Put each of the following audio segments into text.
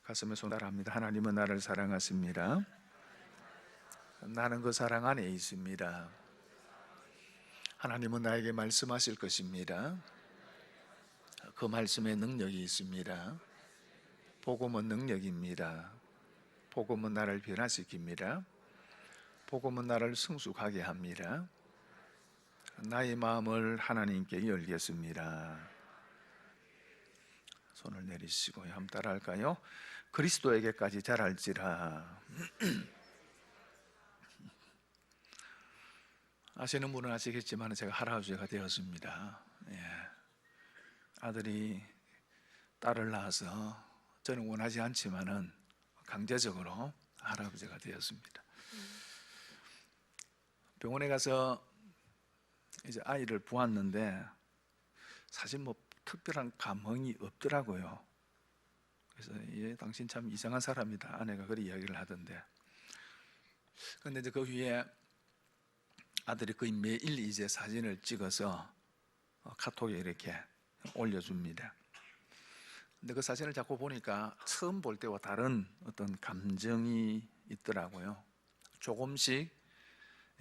가슴에 손을 합니다. 하나님은 나를 사랑하십니다. 나는 그 사랑 안에 있습니다. 하나님은 나에게 말씀하실 것입니다. 그 말씀에 능력이 있습니다. 복음은 능력입니다. 복음은 나를 변화시킵니다. 복음은 나를 성숙하게 합니다. 나의 마음을 하나님께 열겠습니다. 손을 내리시고 한번 따라할까요? 그리스도에게까지 자랄지라. 아시는 분은 아시겠지만 제가 할아버지가 되었습니다. 아들이 딸을 낳아서 저는 원하지 않지만은 강제적으로 할아버지가 되었습니다. 병원에 가서 이제 아이를 보았는데 사실 뭐 특별한 감흥이 없더라고요. 그래서 당신 참 이상한 사람이다, 아내가 그렇게 이야기를 하던데. 그런데 이제 그 위에 아들이 거의 매일 이제 사진을 찍어서 카톡에 이렇게 올려줍니다. 근데 그 사진을 자꾸 보니까 처음 볼 때와 다른 어떤 감정이 있더라고요. 조금씩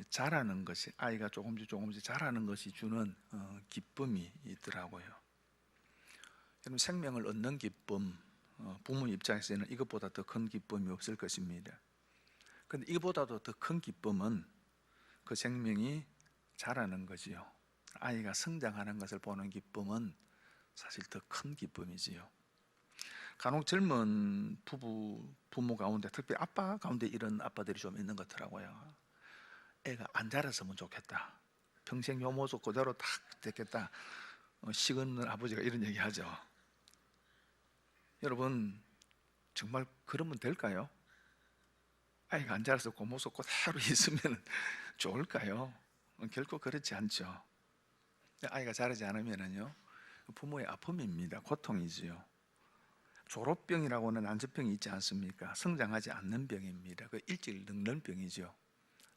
자라는 것이, 아이가 조금씩 자라는 것이 주는 기쁨이 있더라고요. 여러분, 생명을 얻는 기쁨, 부모 입장에서는 이것보다 더 큰 기쁨이 없을 것입니다. 그런데 이보다도 더 큰 기쁨은 그 생명이 자라는 거지요. 아이가 성장하는 것을 보는 기쁨은 사실 더 큰 기쁨이지요. 간혹 젊은 부모 가운데, 특히 아빠 가운데 이런 아빠들이 좀 있는 것 같더라고요. 애가 안 자랐으면 좋겠다, 평생 요 모습 그대로 딱 됐겠다. 식은 아버지가 이런 얘기 하죠. 여러분, 정말 그러면 될까요? 아이가 안 자라서 그 모습 그대로 있으면 좋을까요? 결코 그렇지 않죠. 아이가 자라지 않으면요, 부모의 아픔입니다. 고통이지요. 졸업병이라고는 안전병이 있지 않습니까? 성장하지 않는 병입니다. 그 일찍 늙는 병이죠.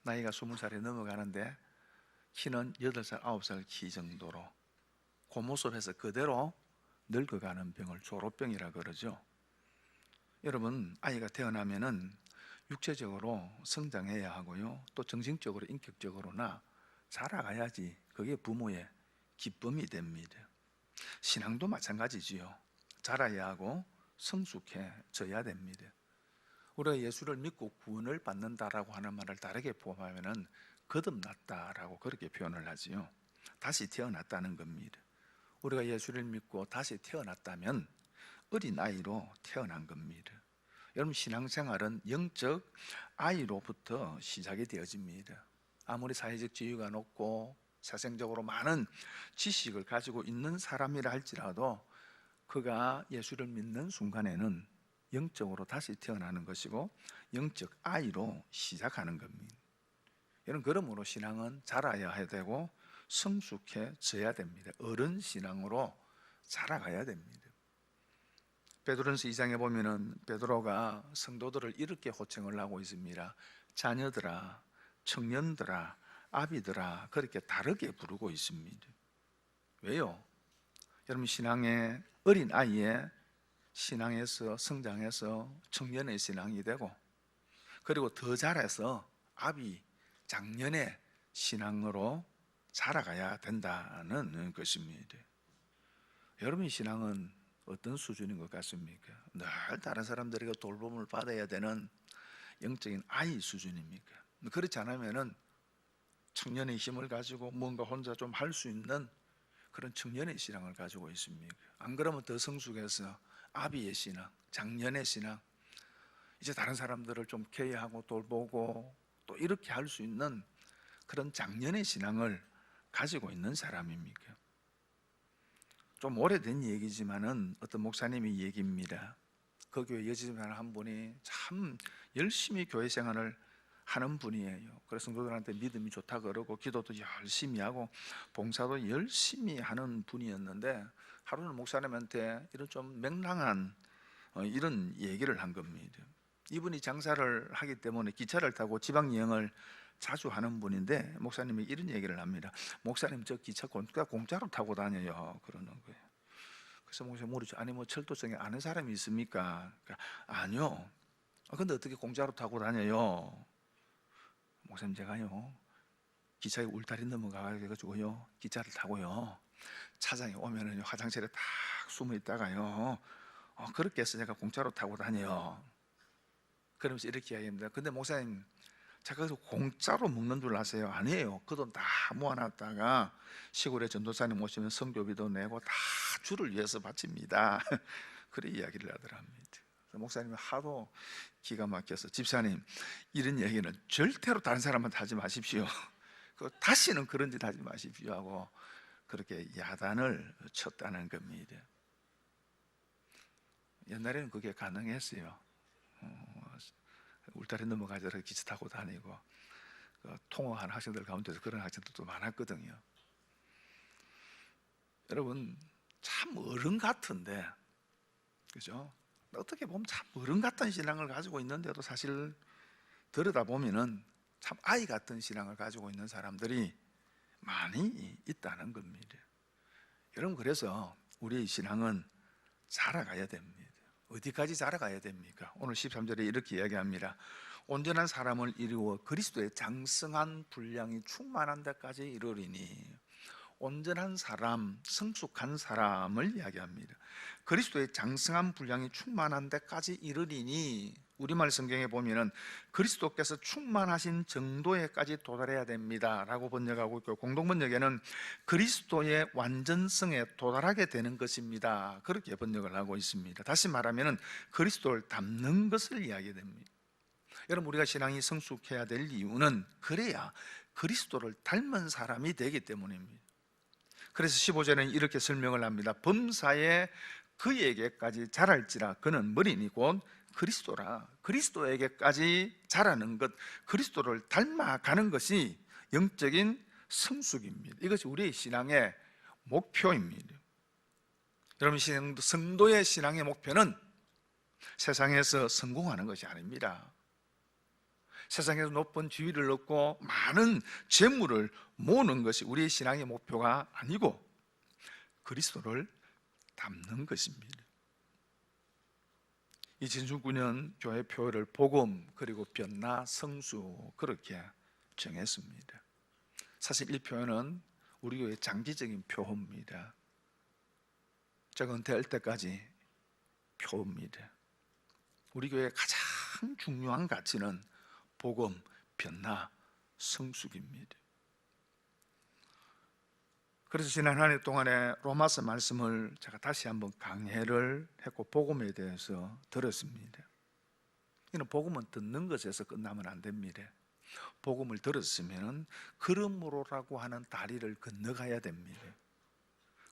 나이가 20살이 넘어가는데 키는 8살, 9살 키 정도로 그 모습에서 그대로 늙어가는 병을 졸업병이라 그러죠. 여러분, 아이가 태어나면은 육체적으로 성장해야 하고요, 또 정신적으로, 인격적으로나 자라가야지 그게 부모의 기쁨이 됩니다. 신앙도 마찬가지지요. 자라야 하고 성숙해져야 됩니다. 우리가 예수를 믿고 구원을 받는다라고 하는 말을 다르게 포함하면은 거듭났다라고 그렇게 표현을 하지요. 다시 태어났다는 겁니다. 우리가 예수를 믿고 다시 태어났다면 어린아이로 태어난 겁니다. 여러분, 신앙생활은 영적 아이로부터 시작이 되어집니다. 아무리 사회적 지위가 높고 사생적으로 많은 지식을 가지고 있는 사람이라 할지라도 그가 예수를 믿는 순간에는 영적으로 다시 태어나는 것이고 영적 아이로 시작하는 겁니다. 여러분, 그러므로 신앙은 자라야 되고 성숙해져야 됩니다. 어른 신앙으로 자라가야 됩니다. 베드로전서 2장에 보면은 베드로가 성도들을 이렇게 호칭을 하고 있습니다. 자녀들아, 청년들아, 아비들아, 그렇게 다르게 부르고 있습니다. 왜요? 여러분, 신앙의 어린 아이의 신앙에서 성장해서 청년의 신앙이 되고, 그리고 더 자라서 아비, 장년의 신앙으로 자라가야 된다는 것입니다. 여러분의 신앙은 어떤 수준인 것 같습니까? 늘 다른 사람들에게 돌봄을 받아야 되는 영적인 아이 수준입니까? 그렇지 않으면은 청년의 힘을 가지고 뭔가 혼자 좀 할 수 있는 그런 청년의 신앙을 가지고 있습니까? 안 그러면 더 성숙해서 아비의 신앙, 장년의 신앙, 이제 다른 사람들을 좀 케어하고 돌보고 또 이렇게 할 수 있는 그런 장년의 신앙을 가지고 있는 사람입니까? 좀 오래된 얘기지만은 어떤 목사님의 얘기입니다. 그 교회 여직원 한 분이 참 열심히 교회 생활을 하는 분이에요. 그래서 성도들한테 믿음이 좋다 그러고 기도도 열심히 하고 봉사도 열심히 하는 분이었는데, 하루는 목사님한테 이런 좀 맹랑한 이런 얘기를 한 겁니다. 이분이 장사를 하기 때문에 기차를 타고 지방여행을 자주 하는 분인데 목사님이 이런 얘기를 합니다. 목사님, 저 기차 공짜로 타고 다녀요, 그러는 거예요. 그래서 목사님 물으죠. 아니 뭐 철도성에 아는 사람이 있습니까? 그러니까, 아니요. 근데 어떻게 공짜로 타고 다녀요? 목사님 제가요 기차에 울타리 넘어가가지고요 기차를 타고요 차장이 오면은 화장실에 딱 숨어 있다가요 그렇게 해서 제가 공짜로 타고 다녀요. 그러면서 이렇게 이야기합니다. 근데 목사님 제가 그래서 공짜로 먹는 줄 아세요? 아니에요. 그 돈 다 모아놨다가 시골에 전도사님 오시면 성교비도 내고 다 주를 위해서 바칩니다. 그래 이야기를 하더랍니다. 목사님이 하도 기가 막혀서 집사님 이런 얘기는 절대로 다른 사람한테 하지 마십시오. 다시는 그런 짓 하지 마십시오 하고 그렇게 야단을 쳤다는 겁니다. 옛날에는 그게 가능했어요. 울타리 넘어가서 기차 타고 다니고 통화하는 학생들 가운데서 그런 학생들도 많았거든요. 여러분 참 어른 같은데, 그죠? 어떻게 보면 참 어른 같은 신앙을 가지고 있는데도 사실 들여다보면은 참 아이 같은 신앙을 가지고 있는 사람들이 많이 있다는 겁니다. 여러분 그래서 우리의 신앙은 자라가야 됩니다. 어디까지 자라가야 됩니까? 오늘 13절에 이렇게 이야기합니다. 온전한 사람을 이루어 그리스도의 장성한 분량이 충만한 데까지 이르리니. 온전한 사람, 성숙한 사람을 이야기합니다. 그리스도의 장성한 분량이 충만한 데까지 이르리니, 우리말 성경에 보면은 그리스도께서 충만하신 정도에까지 도달해야 됩니다 라고 번역하고 있고, 공동번역에는 그리스도의 완전성에 도달하게 되는 것입니다 그렇게 번역을 하고 있습니다. 다시 말하면 그리스도를 닮는 것을 이야기됩니다. 여러분 우리가 신앙이 성숙해야 될 이유는 그래야 그리스도를 닮은 사람이 되기 때문입니다. 그래서 15절에는 이렇게 설명을 합니다. 범사에 그에게까지 자랄지라 그는 머리니 곧 그리스도라. 그리스도에게까지 자라는 것, 그리스도를 닮아가는 것이 영적인 성숙입니다. 이것이 우리의 신앙의 목표입니다. 여러분 성도의 신앙의 목표는 세상에서 성공하는 것이 아닙니다. 세상에서 높은 지위를 얻고 많은 재물을 모으는 것이 우리의 신앙의 목표가 아니고 그리스도를 닮는 것입니다. 이 진중9년 교회 표를 복음 그리고 변화 성수 그렇게 정했습니다. 사실 이 표현은 우리 교회의 장기적인 표입니다. 제가 은퇴할 때까지 표입니다. 우리 교회의 가장 중요한 가치는 복음, 변화, 성숙입니다. 그래서 지난 한 해 동안에 로마서 말씀을 제가 다시 한번 강해를 했고 복음에 대해서 들었습니다. 이는 복음은 듣는 것에서 끝나면 안 됩니다. 복음을 들었으면 그러므로라고 하는 다리를 건너가야 됩니다.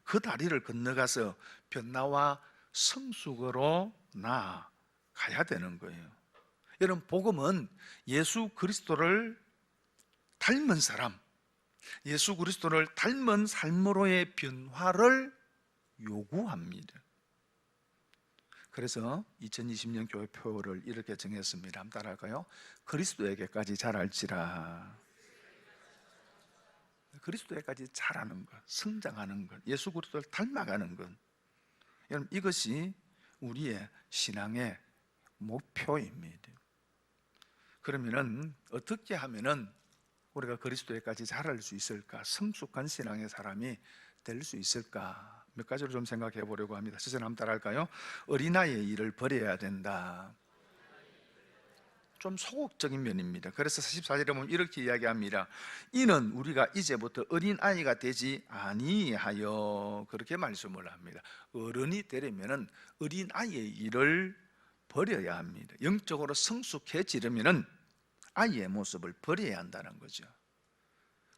그 다리를 건너가서 변화와 성숙으로 나아가야 되는 거예요. 여러분 복음은 예수 그리스도를 닮은 사람, 예수 그리스도를 닮은 삶으로의 변화를 요구합니다. 그래서 2020년 교회 표를 이렇게 정했습니다. 한번 따라할까요? 그리스도에게까지 자랄지라. 그리스도에게까지 자라는 것, 성장하는 것, 예수 그리스도를 닮아가는 것, 여러분 이것이 우리의 신앙의 목표입니다. 그러면은 어떻게 하면은 우리가 그리스도에까지 자랄 수 있을까? 성숙한 신앙의 사람이 될 수 있을까? 몇 가지로 좀 생각해 보려고 합니다. 시선 한번 따라할까요? 어린아이의 일을 버려야 된다. 좀 소극적인 면입니다. 그래서 44절에 보면 이렇게 이야기합니다. 이는 우리가 이제부터 어린아이가 되지 아니하여, 그렇게 말씀을 합니다. 어른이 되려면 어린아이의 일을 버려야 합니다. 영적으로 성숙해지려면 아이의 모습을 버려야 한다는 거죠.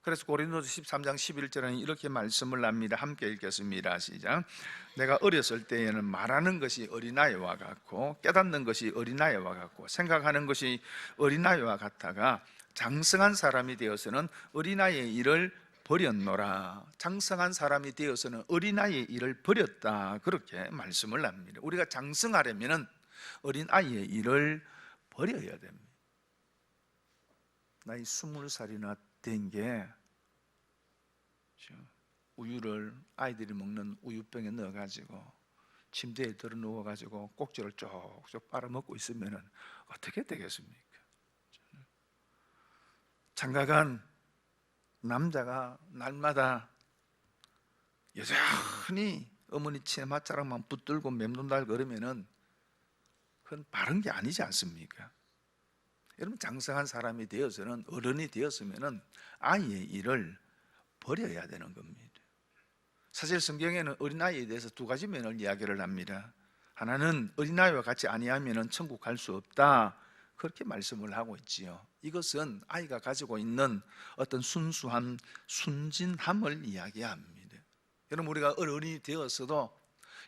그래서 고린도서 13장 11절에는 이렇게 말씀을 합니다. 함께 읽겠습니다. 시작. 내가 어렸을 때에는 말하는 것이 어린아이와 같고 깨닫는 것이 어린아이와 같고 생각하는 것이 어린아이와 같다가 장성한 사람이 되어서는 어린아이의 일을 버렸노라. 장성한 사람이 되어서는 어린아이의 일을 버렸다. 그렇게 말씀을 합니다. 우리가 장성하려면 어린아이의 일을 버려야 됩니다. 나이 20살이나 된 게 우유를 아이들이 먹는 우유병에 넣어가지고 침대에 들어 누워가지고 꼭지를 쪽쪽 빨아먹고 있으면 어떻게 되겠습니까? 장가간 남자가 날마다 여전히 어머니 치맛자락만 붙들고 맴돈달 걸으면은 그건 바른 게 아니지 않습니까? 여러분, 장성한 사람이 되어서는, 어른이 되었으면은 아이의 일을 버려야 되는 겁니다. 사실 성경에는 어린아이에 대해서 두 가지 면을 이야기를 합니다. 하나는 어린아이와 같이 아니하면 천국 갈 수 없다, 그렇게 말씀을 하고 있지요. 이것은 아이가 가지고 있는 어떤 순수함, 순진함을 이야기합니다. 여러분, 우리가 어른이 되어서도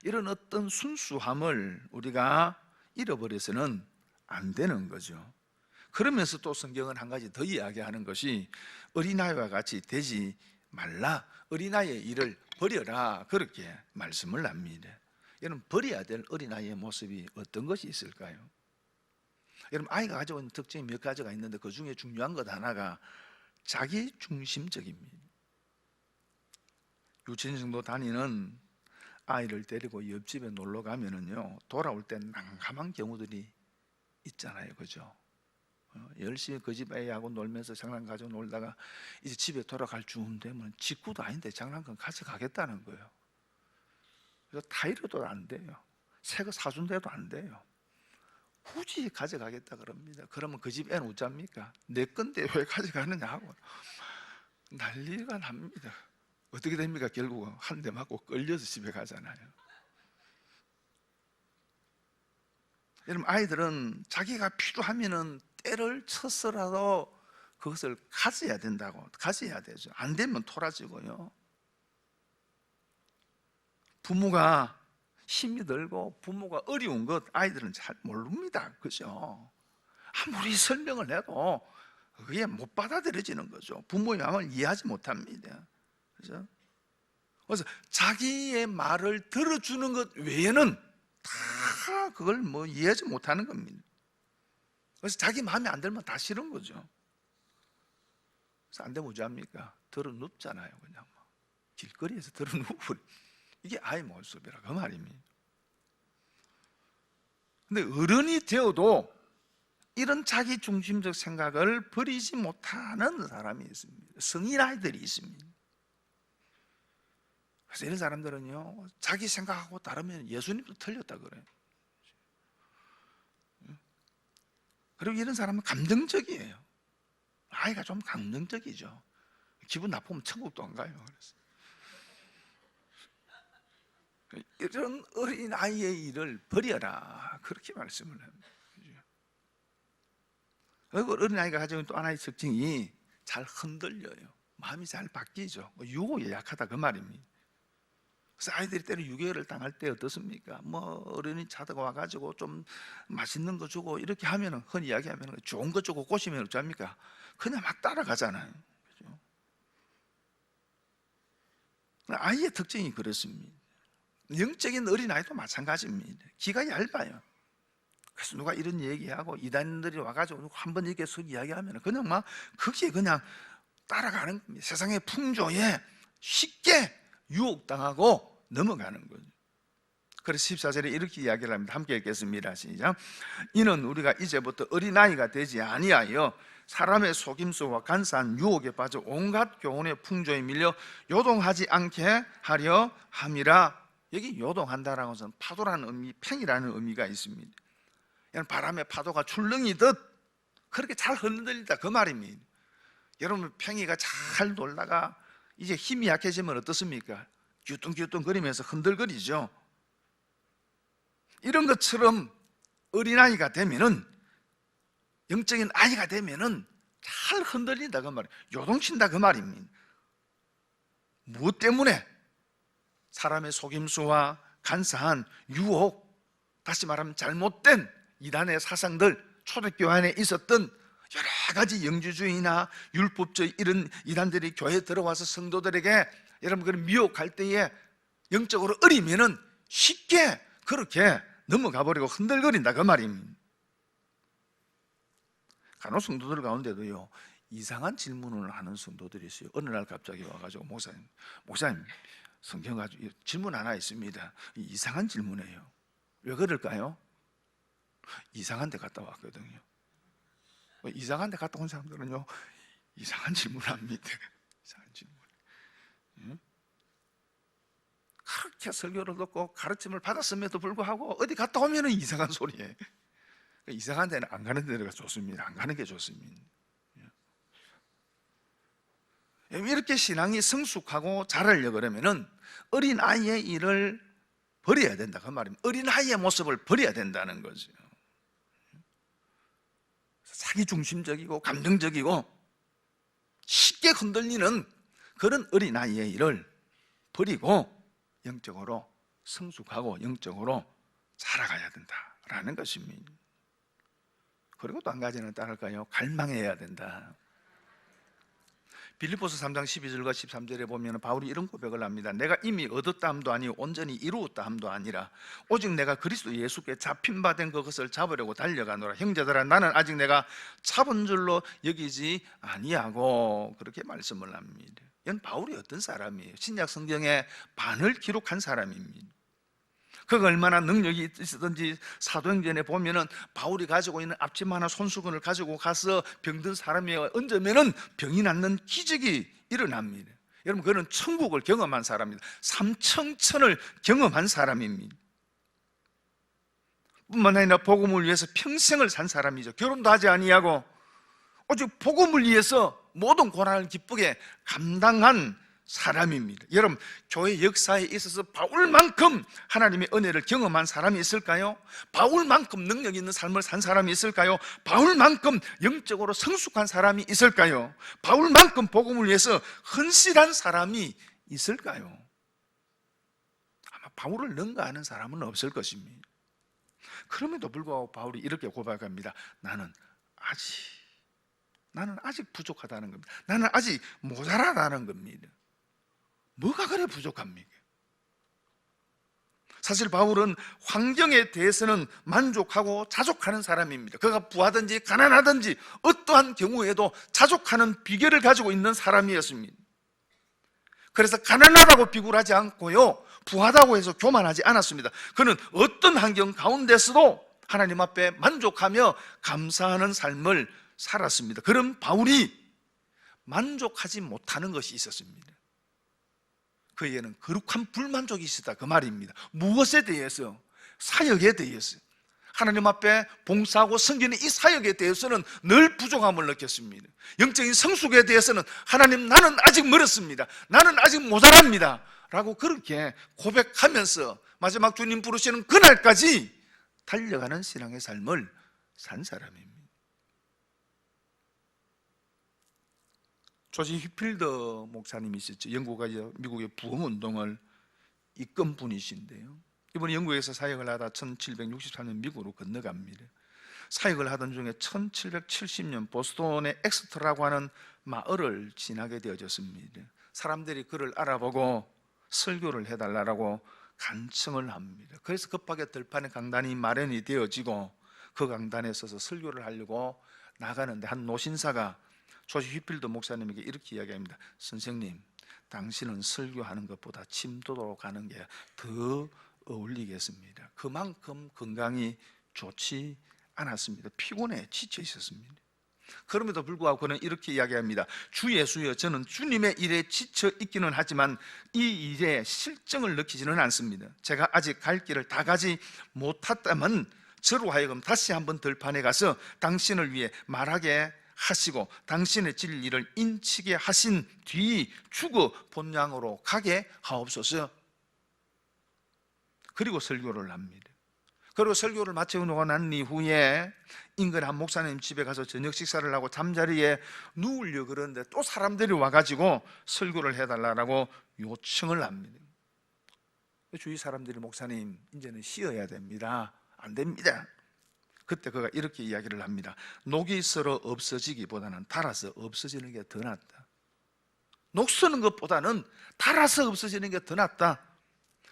이런 어떤 순수함을 우리가 잃어버려서는 안 되는 거죠. 그러면서 또 성경은 한 가지 더 이야기하는 것이 어린아이와 같이 되지 말라, 어린아이의 일을 버려라, 그렇게 말씀을 합니다. 여러분, 버려야 될 어린아이의 모습이 어떤 것이 있을까요? 여러분, 아이가 가지고 있는 특징이 몇 가지가 있는데 그 중에 중요한 것 하나가 자기중심적입니다. 유치원 정도 다니는 아이를 데리고 옆집에 놀러 가면은요, 돌아올 때 난감한 경우들이 있잖아요, 그죠? 열심히 그 집 애하고 놀면서 장난 가지고 놀다가 이제 집에 돌아갈 즈음 되면 직구도 아닌데 장난감 가져가겠다는 거예요. 그래서 타이르도 안 돼요. 새 거 사준대도 안 돼요. 굳이 가져가겠다 그럽니다. 그러면 그 집 애는 어쩝니까? 내 건데 왜 가져가느냐 하고 난리가 납니다. 어떻게 됩니까? 결국은 한 대 맞고 끌려서 집에 가잖아요. 여러분, 아이들은 자기가 필요하면은 때를 쳐서라도 그것을 가져야 된다고, 가져야 되죠. 안 되면 토라지고요. 부모가 힘이 들고 부모가 어려운 것 아이들은 잘 모릅니다, 그죠? 아무리 설명을 해도 그게 못 받아들여지는 거죠. 부모의 마음을 이해하지 못합니다, 그죠? 그래서 자기의 말을 들어주는 것 외에는 다 그걸 뭐 이해하지 못하는 겁니다. 그래서 자기 마음에 안 들면 다 싫은 거죠. 그래서 안 되면 어찌합니까? 들어 눕잖아요. 그냥 길거리에서 들어 눕고, 이게 아이 모습이라 그 말입니다. 근데 어른이 되어도 이런 자기 중심적 생각을 버리지 못하는 사람이 있습니다. 성인 아이들이 있습니다. 그래서 이런 사람들은요, 자기 생각하고 다르면 예수님도 틀렸다 그래요. 그리고 이런 사람은 감정적이에요. 아이가 좀 감정적이죠. 기분 나쁘면 천국도 안 가요. 그래서 이런 어린 아이의 일을 버려라, 그렇게 말씀을 합니다. 그리고 어린 아이가 가지고 있는 또 하나의 특징이 잘 흔들려요. 마음이 잘 바뀌죠. 유혹에 약하다, 그 말입니다. 그래서 아이들이 때로 유괴를 당할 때 어떻습니까? 뭐 어른이 자다가 와가지고 좀 맛있는 거 주고 이렇게 하면은, 흔히 이야기하면 좋은 거 주고 꼬시면 어쩝니까? 그냥 막 따라가잖아요, 그죠? 아이의 특징이 그렇습니다. 영적인 어린아이도 마찬가지입니다. 귀가 얇아요. 그래서 누가 이런 얘기하고 이단들이 와가지고 한번 이렇게 속 이야기하면 그냥 막 거기에 그냥 따라가는 겁니다. 세상의 풍조에 쉽게 유혹당하고 넘어가는 거죠. 그래서 14절에 이렇게 이야기를 합니다. 함께 읽겠습니다. 시작. 이는 우리가 이제부터 어린아이가 되지 아니하여 사람의 속임수와 간사한 유혹에 빠져 온갖 교훈의 풍조에 밀려 요동하지 않게 하려 함이라. 여기 요동한다라는 것은 파도라는 의미, 팽이라는 의미가 있습니다. 바람의 파도가 출렁이듯 그렇게 잘 흔들린다, 그 말입니다. 여러분, 팽이가 잘 돌다가 이제 힘이 약해지면 어떻습니까? 귀뚱귀뚱거리면서 흔들거리죠. 이런 것처럼 어린아이가 되면은, 영적인 아이가 되면은 잘 흔들린다, 그 말이에요. 요동친다, 그 말입니다. 무엇 때문에? 사람의 속임수와 간사한 유혹, 다시 말하면 잘못된 이단의 사상들, 초대교회 안에 있었던 여러 가지 영주주의나 율법주의, 이런 이단들이 교회에 들어와서 성도들에게 여러분 그런 미혹할 때에 영적으로 어리면은 쉽게 그렇게 넘어가 버리고 흔들거린다, 그 말입니다. 간혹 성도들 가운데도요, 이상한 질문을 하는 성도들이 있어요. 어느 날 갑자기 와가지고 목사님 성경 가지고 질문 하나 있습니다. 이상한 질문이에요. 왜 그럴까요? 이상한 데 갔다 왔거든요. 이상한 데 갔다 온 사람들은요, 이상한 질문을 합니다. 이상한 질문. 응? 그렇게 설교를 듣고 가르침을 받았음에도 불구하고 어디 갔다 오면 이상한 소리예요. 이상한 데는 안 가는 데가 좋습니다. 안 가는 게 좋습니다. 이렇게 신앙이 성숙하고 자라려고 그러면은 어린아이의 일을 버려야 된다, 그 말입니다. 어린아이의 모습을 버려야 된다는 거죠. 자기중심적이고 감정적이고 쉽게 흔들리는 그런 어린아이의 일을 버리고 영적으로 성숙하고 영적으로 자라가야 된다라는 것입니다. 그리고 또 한 가지는 따를까요? 갈망해야 된다. 빌립보서 3장 12절과 13절에 보면 바울이 이런 고백을 합니다. 내가 이미 얻었다 함도 아니요 온전히 이루었다 함도 아니라 오직 내가 그리스도 예수께 잡힌 바 된 그것을 잡으려고 달려가노라. 형제들아, 나는 아직 내가 잡은 줄로 여기지 아니하고, 그렇게 말씀을 합니다. 이건 바울이 어떤 사람이에요? 신약 성경의 반을 기록한 사람입니다. 그가 얼마나 능력이 있었던지 사도행전에 보면은 바울이 가지고 있는 앞치마 하나 손수건을 가지고 가서 병든 사람이 얹으면은 병이 낫는 기적이 일어납니다. 여러분, 그는 천국을 경험한 사람입니다. 삼청천을 경험한 사람입니다. 뿐만 아니라 복음을 위해서 평생을 산 사람이죠. 결혼도 하지 아니하고 오직 복음을 위해서 모든 고난을 기쁘게 감당한 사람입니다. 여러분, 교회 역사에 있어서 바울만큼 하나님의 은혜를 경험한 사람이 있을까요? 바울만큼 능력 있는 삶을 산 사람이 있을까요? 바울만큼 영적으로 성숙한 사람이 있을까요? 바울만큼 복음을 위해서 헌신한 사람이 있을까요? 아마 바울을 능가하는 사람은 없을 것입니다. 그럼에도 불구하고 바울이 이렇게 고백합니다. 나는 아직 부족하다는 겁니다. 나는 아직 모자라다는 겁니다. 뭐가 그래 부족합니까? 사실 바울은 환경에 대해서는 만족하고 자족하는 사람입니다. 그가 부하든지 가난하든지 어떠한 경우에도 자족하는 비결을 가지고 있는 사람이었습니다. 그래서 가난하다고 비굴하지 않고요, 부하다고 해서 교만하지 않았습니다. 그는 어떤 환경 가운데서도 하나님 앞에 만족하며 감사하는 삶을 살았습니다. 그런 바울이 만족하지 못하는 것이 있었습니다. 그에게는 거룩한 불만족이 있었다, 그 말입니다. 무엇에 대해서? 사역에 대해서. 하나님 앞에 봉사하고 섬기는 이 사역에 대해서는 늘 부족함을 느꼈습니다. 영적인 성숙에 대해서는 하나님, 나는 아직 멀었습니다. 나는 아직 모자랍니다 라고 그렇게 고백하면서 마지막 주님 부르시는 그날까지 달려가는 신앙의 삶을 산 사람입니다. 조지 휘필드 목사님이 있었죠. 영국과 미국의 부흥운동을 이끈 분이신데요, 이분이 영국에서 사역을 하다 1763년 미국으로 건너갑니다. 사역을 하던 중에 1770년 보스턴의 엑스터라고 하는 마을을 지나게 되어졌습니다. 사람들이 그를 알아보고 설교를 해달라고 간청을 합니다. 그래서 급하게 들판에 강단이 마련이 되어지고 그 강단에 서서 설교를 하려고 나가는데 한 노신사가 조지 휘필드 목사님에게 이렇게 이야기합니다. 선생님, 당신은 설교하는 것보다 침도로 가는 게 더 어울리겠습니다. 그만큼 건강이 좋지 않았습니다. 피곤해 지쳐 있었습니다. 그럼에도 불구하고 그는 이렇게 이야기합니다. 주 예수여, 저는 주님의 일에 지쳐 있기는 하지만 이 일에 실정을 느끼지는 않습니다. 제가 아직 갈 길을 다 가지 못했다면 저로 하여금 다시 한번 들판에 가서 당신을 위해 말하게 하시고 당신의 진리를 인치게 하신 뒤 죽어 본향으로 가게 하옵소서. 그리고 설교를 합니다. 그리고 설교를 마치고 난 이후에 인근 한 목사님 집에 가서 저녁 식사를 하고 잠자리에 누우려고 그러는데 또 사람들이 와가지고 설교를 해달라고 요청을 합니다. 주위 사람들이, 목사님, 이제는 쉬어야 됩니다. 안 됩니다. 그때 그가 이렇게 이야기를 합니다. 녹이 썰어 없어지기보다는 달아서 없어지는 게 더 낫다. 녹 쓰는 것보다는 달아서 없어지는 게 더 낫다.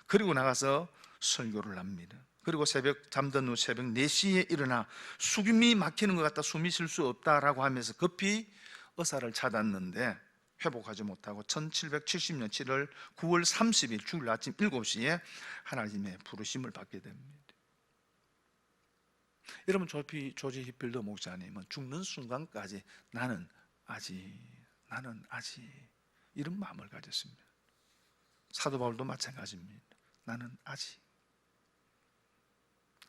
그리고 나가서 설교를 합니다. 그리고 잠든 후 새벽 4시에 일어나 숨이 막히는 것 같다, 숨이 쉴 수 없다라고 하면서 급히 의사를 찾았는데 회복하지 못하고 1770년 7월 9월 30일 주일 아침 7시에 하나님의 부르심을 받게 됩니다. 여러분, 조지 히필더 목사님은 죽는 순간까지 나는 아직 이런 마음을 가졌습니다. 사도 바울도 마찬가지입니다. 나는 아직.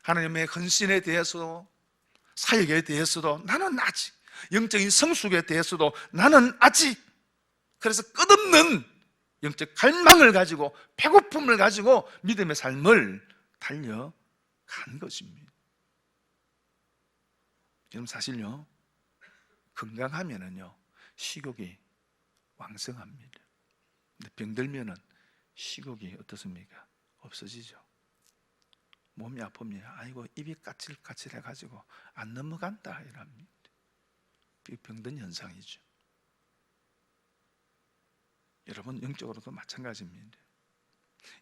하나님의 헌신에 대해서도, 사역에 대해서도 나는 아직, 영적인 성숙에 대해서도 나는 아직. 그래서 끝없는 영적 갈망을 가지고, 배고픔을 가지고 믿음의 삶을 달려간 것입니다. 여러분, 사실요, 건강하면은요 식욕이 왕성합니다. 근데 병들면은 식욕이 어떻습니까? 없어지죠. 몸이 아프면 아이고 입이 까칠까칠해 가지고 안 넘어간다 이랍니다. 병든 현상이죠. 여러분, 영적으로도 마찬가지입니다.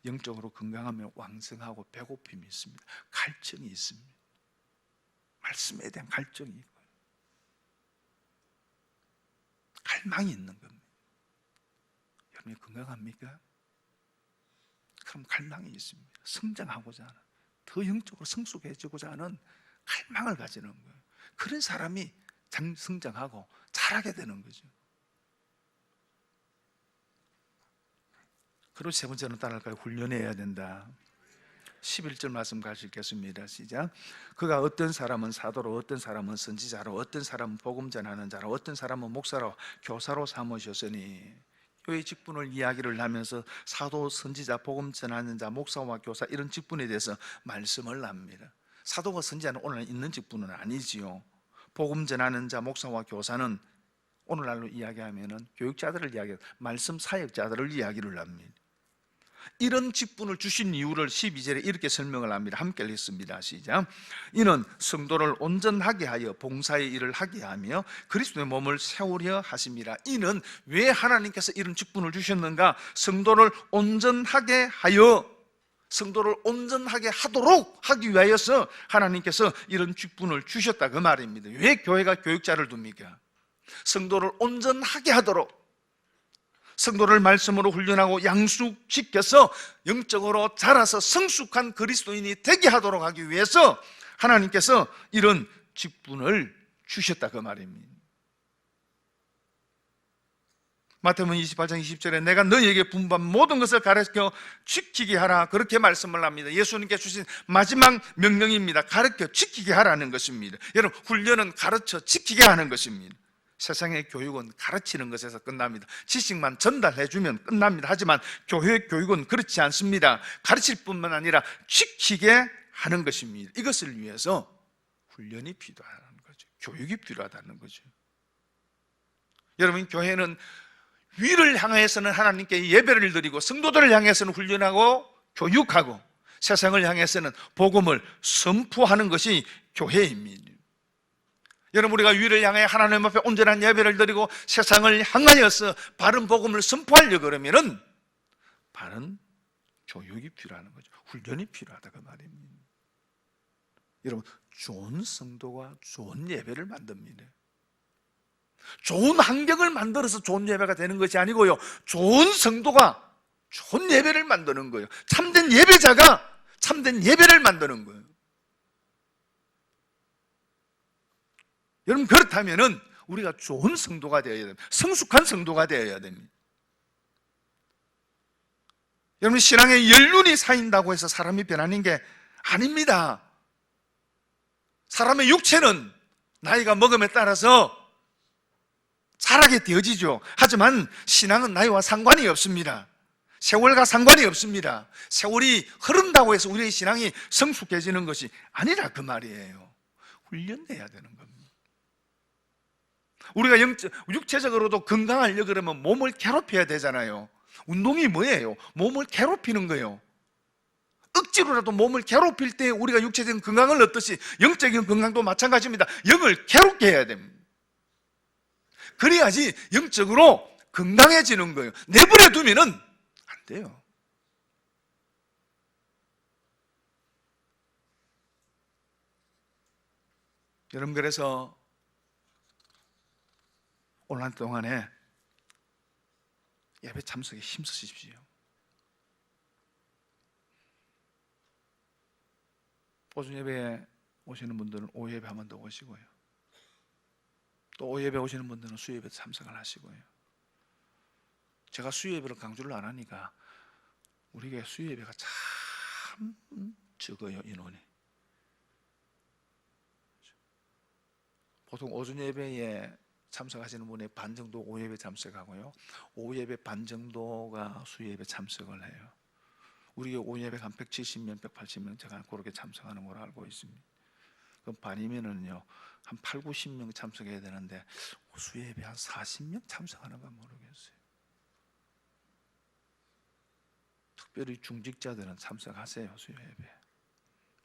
영적으로 건강하면 왕성하고 배고픔이 있습니다. 갈증이 있습니다. 말씀에 대한 갈증이 있고요. 갈망이 있는 겁니다. 여러분이 건강합니까? 그럼 갈망이 있습니다. 성장하고자 하는, 더 영적으로 성숙해지고자 하는 갈망을 가지는 거예요. 그런 사람이 성장하고 자라게 되는 거죠. 그리고 세 번째는 따라할까요? 훈련해야 된다. 11절 말씀 같이 읽겠습니다. 시작. 그가 어떤 사람은 사도로, 어떤 사람은 선지자로, 어떤 사람은 복음 전하는 자로, 어떤 사람은 목사로, 교사로 삼으셨으니, 교회 직분을 이야기를 하면서 사도, 선지자, 복음 전하는 자, 목사와 교사 이런 직분에 대해서 말씀을 합니다. 사도와 선지자는 오늘 있는 직분은 아니지요. 복음 전하는 자, 목사와 교사는 오늘날로 이야기하면은 교육자들을 이야기해요. 말씀 사역자들을 이야기를 합니다. 이런 직분을 주신 이유를 12절에 이렇게 설명을 합니다. 함께 읽습니다. 시작. 이는 성도를 온전하게 하여 봉사의 일을 하게 하며 그리스도의 몸을 세우려 하심이라. 이는 왜 하나님께서 이런 직분을 주셨는가? 성도를 온전하게 하여, 성도를 온전하게 하도록 하기 위하여서 하나님께서 이런 직분을 주셨다, 그 말입니다. 왜 교회가 교육자를 둡니까? 성도를 온전하게 하도록, 성도를 말씀으로 훈련하고 양숙시켜서 영적으로 자라서 성숙한 그리스도인이 되게 하도록 하기 위해서 하나님께서 이런 직분을 주셨다, 그 말입니다. 마태복음 28장 20절에 내가 너희에게 분부한 모든 것을 가르쳐 지키게 하라, 그렇게 말씀을 합니다. 예수님께 주신 마지막 명령입니다. 가르쳐 지키게 하라는 것입니다. 여러분, 훈련은 가르쳐 지키게 하는 것입니다. 세상의 교육은 가르치는 것에서 끝납니다. 지식만 전달해주면 끝납니다. 하지만 교회 교육은 그렇지 않습니다. 가르칠 뿐만 아니라 지키게 하는 것입니다. 이것을 위해서 훈련이 필요하다는 거죠. 교육이 필요하다는 거죠. 여러분, 교회는 위를 향해서는 하나님께 예배를 드리고 성도들을 향해서는 훈련하고 교육하고 세상을 향해서는 복음을 선포하는 것이 교회입니다. 여러분, 우리가 위를 향해 하나님 앞에 온전한 예배를 드리고 세상을 향하여서 바른 복음을 선포하려고 그러면은 바른 교육이 필요한 거죠. 훈련이 필요하다, 그 말입니다. 여러분, 좋은 성도가 좋은 예배를 만듭니다. 좋은 환경을 만들어서 좋은 예배가 되는 것이 아니고요, 좋은 성도가 좋은 예배를 만드는 거예요. 참된 예배자가 참된 예배를 만드는 거예요. 여러분, 그렇다면은 우리가 좋은 성도가 되어야 됩니다. 성숙한 성도가 되어야 됩니다. 여러분, 신앙에 연륜이 쌓인다고 해서 사람이 변하는 게 아닙니다. 사람의 육체는 나이가 먹음에 따라서 자라게 되어지죠. 하지만 신앙은 나이와 상관이 없습니다. 세월과 상관이 없습니다. 세월이 흐른다고 해서 우리의 신앙이 성숙해지는 것이 아니라 그 말이에요. 훈련돼야 되는 겁니다. 우리가 육체적으로도 건강하려고 그러면 몸을 괴롭혀야 되잖아요. 운동이 뭐예요? 몸을 괴롭히는 거예요. 억지로라도 몸을 괴롭힐 때 우리가 육체적인 건강을 얻듯이 영적인 건강도 마찬가지입니다. 영을 괴롭게 해야 됩니다. 그래야지 영적으로 건강해지는 거예요. 내버려 두면은 안 돼요. 여러분, 그래서 오늘 한 동안에 예배 참석에 힘쓰십시오. 오전 예배에 오시는 분들은 오후 예배 한 번 더 오시고요. 또 오후 예배 오시는 분들은 수요 예배 참석을 하시고요. 제가 수요 예배를 강조를 안 하니까 우리 교회 수요 예배가 참 적어요, 인원이. 보통 오전 예배에 참석하시는 분의 반 정도 오후 예배 참석하고요, 오후 예배 반 정도가 수요 예배 참석을 해요. 우리 교회 오후 예배가 한 170명, 180명 제가 그렇게 참석하는 걸로 알고 있습니다. 그럼 반이면은요 한 8, 90명 참석해야 되는데 수요 예배 한 40명 참석하는가 모르겠어요. 특별히 중직자들은 참석하세요, 수요 예배.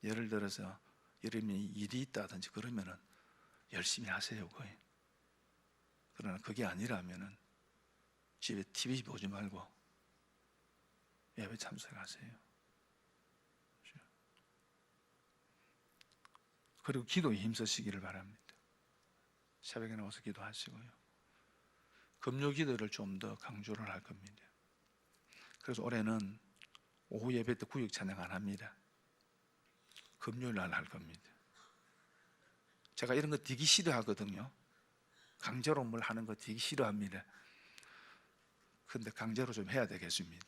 예를 들어서 여러분이 일이 있다든지 그러면은 열심히 하세요, 거의. 그러나 그게 아니라면은 집에 TV 보지 말고 예배 참석하세요. 그리고 기도에 힘쓰시기를 바랍니다. 새벽에 나와서 기도하시고요. 금요 기도를 좀 더 강조를 할 겁니다. 그래서 올해는 오후 예배 때 구역 찬양 안 합니다. 금요일 날 할 겁니다. 제가 이런 거 되게 싫어하거든요. 강제로 뭘 하는 거 되게 싫어합니다. 근데 강제로 좀 해야 되겠습니다.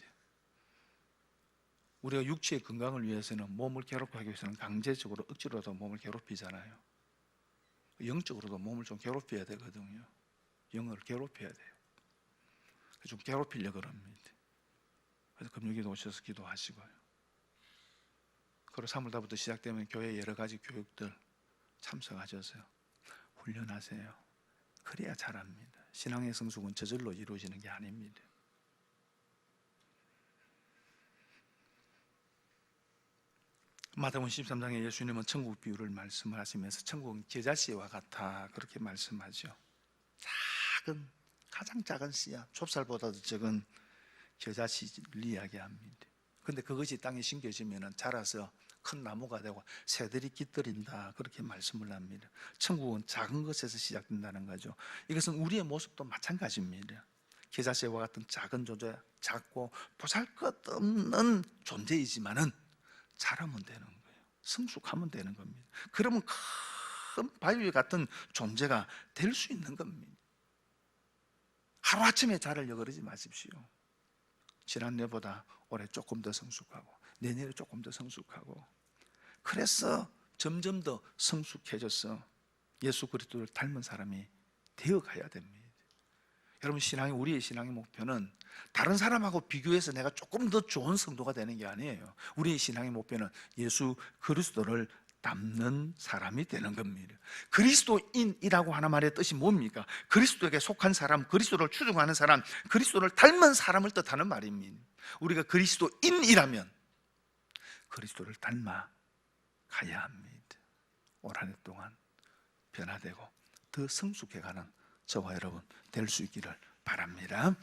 우리가 육체의 건강을 위해서는, 몸을 괴롭히기 위해서는 강제적으로 억지로라도 몸을 괴롭히잖아요. 영적으로도 몸을 좀 괴롭혀야 되거든요. 영을 괴롭혀야 돼요. 좀 괴롭히려고 합니다. 그래서 금요기도 오셔서 기도하시고요. 그리고 3월달부터 시작되면 교회 여러 가지 교육들 참석하셔서 훈련하세요. 그래야 잘합니다. 신앙의 성숙은 저절로 이루어지는 게 아닙니다. 마태복음 13장에 예수님은 천국 비유를 말씀을 하시면서 천국은 겨자씨와 같아 그렇게 말씀하죠. 작은, 가장 작은 씨앗, 좁쌀보다도 적은 겨자씨를 이야기합니다. 그런데 그것이 땅에 심겨지면 자라서 큰 나무가 되고 새들이 깃들인다 그렇게 말씀을 합니다. 천국은 작은 것에서 시작된다는 거죠. 이것은 우리의 모습도 마찬가지입니다. 겨자씨와 같은 작은 존재, 작고 보잘것없는 존재이지만은 자라면 되는 거예요. 성숙하면 되는 겁니다. 그러면 큰 바위 같은 존재가 될 수 있는 겁니다. 하루아침에 자라려고 그러지 마십시오. 지난해보다 올해 조금 더 성숙하고 내년에 조금 더 성숙하고, 그래서 점점 더 성숙해져서 예수 그리스도를 닮은 사람이 되어가야 됩니다. 여러분, 우리의 신앙의 목표는 다른 사람하고 비교해서 내가 조금 더 좋은 성도가 되는 게 아니에요. 우리의 신앙의 목표는 예수 그리스도를 닮는 사람이 되는 겁니다. 그리스도인이라고 하는 말의 뜻이 뭡니까? 그리스도에게 속한 사람, 그리스도를 추종하는 사람, 그리스도를 닮은 사람을 뜻하는 말입니다. 우리가 그리스도인이라면 그리스도를 닮아 가야 합니다. 올 한 해 동안 변화되고 더 성숙해가는 저와 여러분 될 수 있기를 바랍니다.